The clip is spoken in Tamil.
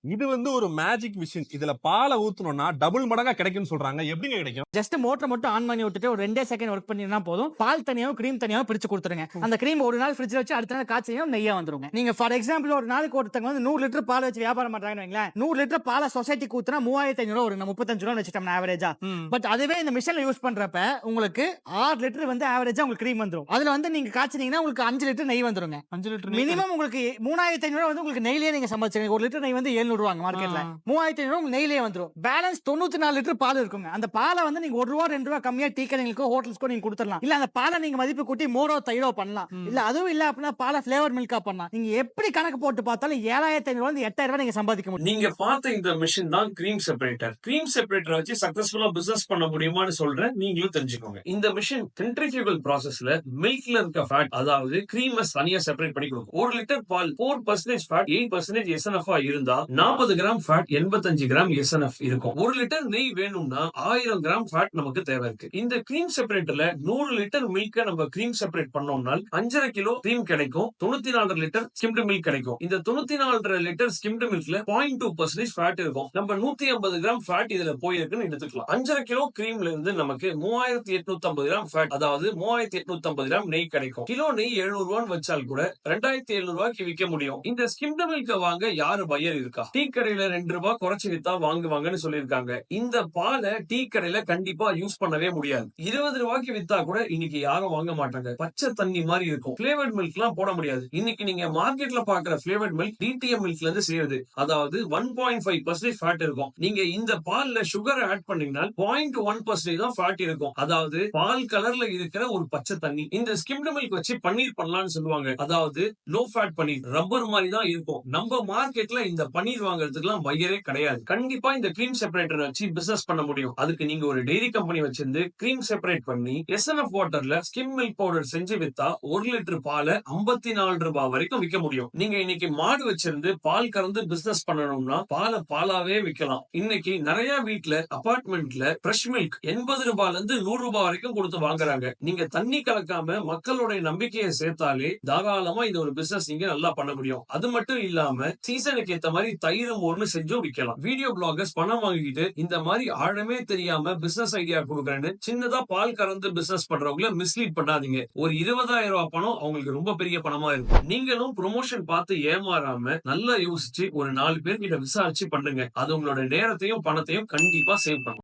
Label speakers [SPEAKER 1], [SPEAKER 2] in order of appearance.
[SPEAKER 1] இது ஒரு மேஜிக் மிஷின். இதுல பால ஊத்துனோம்னா டபுள் மடங்கா கிடைக்கும்னு சொல்றாங்க. எப்படிங்க கிடைக்கும்?
[SPEAKER 2] ஜஸ்ட் மோட்டர் மட்டும் ஆன் பண்ணி விட்டுட்டு ஒரு 2 செகண்ட் ஒர்க் பண்ணினா போதும். பால் தனியாவும் கிரீம் தனியாவும் பிரிச்சு கொடுத்துருங்க. அந்த கிரீம் ஒரு நாள் ஃப்ரிட்ஜ்ல வச்சு அடுத்த நாள் காய்ச்சியும் நெய்யா வந்துருங்க. நீங்க ஃபார் எக்ஸாம்பிள் ஒரு நாளைக்கு ஒருத்தங்க 100 லிட்டர் பால் வச்சு வியாபாரம் பண்றாங்கன்னு வைங்களேன். 100 லிட்டர் பால சொசைட்டிக்கு ஊத்துனா 3500 ஒரு 35 ரூபாய் வச்சுட்டோம் ஆவரேஜா. பட் அதுவே இந்த மிஷின்ல யூஸ் பண்றப்ப உங்களுக்கு 6 லிட்டர் ஆவரேஜா உங்களுக்கு கிரீம் வந்துரும். அதுல நீங்க காய்ச்சினீங்கன்னா உங்களுக்கு 5 லிட்டர் நெய் வந்துருங்க. 5 லிட்டர் மினிமம் உங்களுக்கு 3500 உங்களுக்கு நெய்லயே நீங்க சம்பாதிச்சிருங்க. ஒரு லிட்டர் நெய் 700 ரூபாய் மார்க்கெட்ல. 3500 நெய்லயே வந்துரும். பேலன்ஸ் 94 லிட்டர் பால் இருக்குங்க. அந்த பாலை நீங்க 1 ரூபாய் 2 ரூபாய் கம்மியா டீ கடைகளுக்கோ ஹோட்டல்ஸ்க்கோ நீங்க கொடுத்துடலாம். இல்ல அந்த பாலை நீங்க மதிப்பு கூட்டி மோரோ தயிரோ பண்ணலாம். இல்ல அதுவும் இல்ல அப்படின்னா பாலை ஃபிளேவர் மில்கா பண்ணலாம். நீங்க எப்படி கணக்கு போட்டு பார்த்தாலும் 7500 8000 ரூபாய் நீங்க சம்பாதிக்க முடியும்.
[SPEAKER 3] நீங்க பார்த்த இந்த மிஷின் தான் கிரீம் செப்பரேட்டர். கிரீம் செப்பரேட்டர் வச்சு சக்சஸ்ஃபுல்லா பிசினஸ் பண்ண முடியுமான்னு சொல்றேன், நீங்களும் தெரிஞ்சுக்கோங்க. இந்த மிஷின் சென்ட்ரிஃபியூகல் ப்ராசஸ்ல மில்க்ல இருக்க ஃபேட், அதாவது கிரீமை தனியா செப்பரேட் பண்ணி கொடுக்கும். 1 லிட்டர் பால் 4% ஃபேட் 8% SNF இருந்தா 40 கிராம் ஃபேட் 85 கிராம் SNF இருக்கும். 1 லிட்டர் நெய் வேணும்னா 1000 கிராம் ஃபேட் நமக்கு தேவை இருக்கு. இந்த கிரீம் செப்பரேட்டர்ல 100 லிட்டர் மில்க நம்ம கிரீம் செப்பரேட் பண்ணோம்னா 5.5 கிலோ கிரீம் கிடைக்கும். 94 லிட்டர் ஸ்கிம்டு மில்க் கிடைக்கும். இந்த 94 லிட்டர் ஸ்கிம்டு மில்க்ல 0.2% ஃபேட் இருக்கும். நம்ம 150 கிராம் ஃபேட் இதுல போயிருக்குன்னு எடுத்துக்கலாம். 5.5 கிலோ கிரீம்ல இருந்து நமக்கு 3850 கிராம் ஃபேட், அதாவது 3850 கிராம் நெய் கிடைக்கும். கிலோ நெய் 700 ரூபான்னு வச்சால் கூட 2700 ரூபாய்க்கு விற்க முடியும். இந்த ஸ்கிம்டு மில்க வாங்க யாரு பையர் இருக்கா? டீ கடையில 2 ரூபாய் குறைச்சு வித்தா வாங்குவாங்கன்னு சொல்லிருக்காங்க. இந்த பாலை டீ கடையில கண்டிப்பா யூஸ் பண்ணவே முடியாது. 20 ரூபாய்க்கு வித்தா கூட இன்னைக்கு யாரும் வாங்க மாட்டாங்க. பச்சை தண்ணி மாதிரி இருக்கும். பிளேவர்ட் மில்க் எல்லாம் போட முடியாது. இன்னைக்கு நீங்க மார்க்கெட்ல பாக்குற பிளேவர்ட் மில்க் DTM மில்க்ல இருந்து செய்யுது. அதாவது 1.5% ஃபேட் இருக்கும். நீங்க இந்த பால்ல சுகர் ஆட் பண்ணீங்கன்னா 0.1% தான் ஃபேட் இருக்கும். அதாவது பால் கலர்ல இருக்கிற ஒரு பச்சை தண்ணி. இந்த ஸ்கிம்டு மில்க் வச்சு பன்னீர் பண்ணலாம்னு சொல்லுவாங்க. அதாவது லோ ஃபேட் பன்னீர், ரப்பர் மாதிரி தான் இருக்கும். நம்ம மார்க்கெட்ல இந்த பன்னீர் வாங்குறதுக்குலாம் பையரே கிடையாது. கண்டிப்பா இந்த கிரீம் செப்பரேட்டர் வச்சு பிசினஸ் பண்ண முடியும். அதுக்கு நீங்க ஒரு டெய்ரி கம்பெனி வச்சிருந்து கிரீம் செப்பரேட் பண்ணி SNF வாட்டர்ல ஸ்கிம் மில்க் பவுடர் செஞ்சு வித்தா 1 லிட்டர் பாலை 54 ரூபாய் வரைக்கும் விற்க முடியும். நீங்க இன்னைக்கு மாடு வச்சிருந்து பால் கறந்து பிசினஸ் பண்ணணும்னா பாலாவே விற்கலாம். இன்னைக்கு நிறைய வீட்ல அபார்ட்மெண்ட்ல ஃப்ரெஷ் மில்க் 80 ரூபாயில இருந்து 100 ரூபாய் வரைக்கும் கொடுத்து வாங்குறாங்க. நீங்க தண்ணி கலக்காம மக்களுடைய நம்பிக்கையை சேர்த்தாலே தாராளமா இந்த ஒரு பிசினஸ் நீங்க நல்லா பண்ண முடியும். அது மட்டும் இல்லாம சீசனுக்கு ஏத்த மாதிரி தயிரும் ஒண்ணு செஞ்சும் விற்கலாம். வீடியோ பிளாகர்ஸ் பணம் வாங்கிட்டு இந்த மாதிரி ஆழமே தெரியாம பிசினஸ் ஐடியா கொடுக்குறேன்னு சின்னதா பால் கறந்து பிசினஸ் பண்றவங்கள மிஸ்லீட் பண்ணாதீங்க. ஒரு 20,000 ரூபாய் பணம் அவங்களுக்கு ரொம்ப பெரிய பணமா இருக்கும். நீங்களும் ப்ரொமோஷன் பார்த்து ஏமாறாம நல்லா யோசிச்சு ஒரு 4 பேர்கிட்ட விசாரிச்சு பண்ணுங்க. அது உங்களோட நேரத்தையும் பணத்தையும் கண்டிப்பா சேவ் பண்ணும்.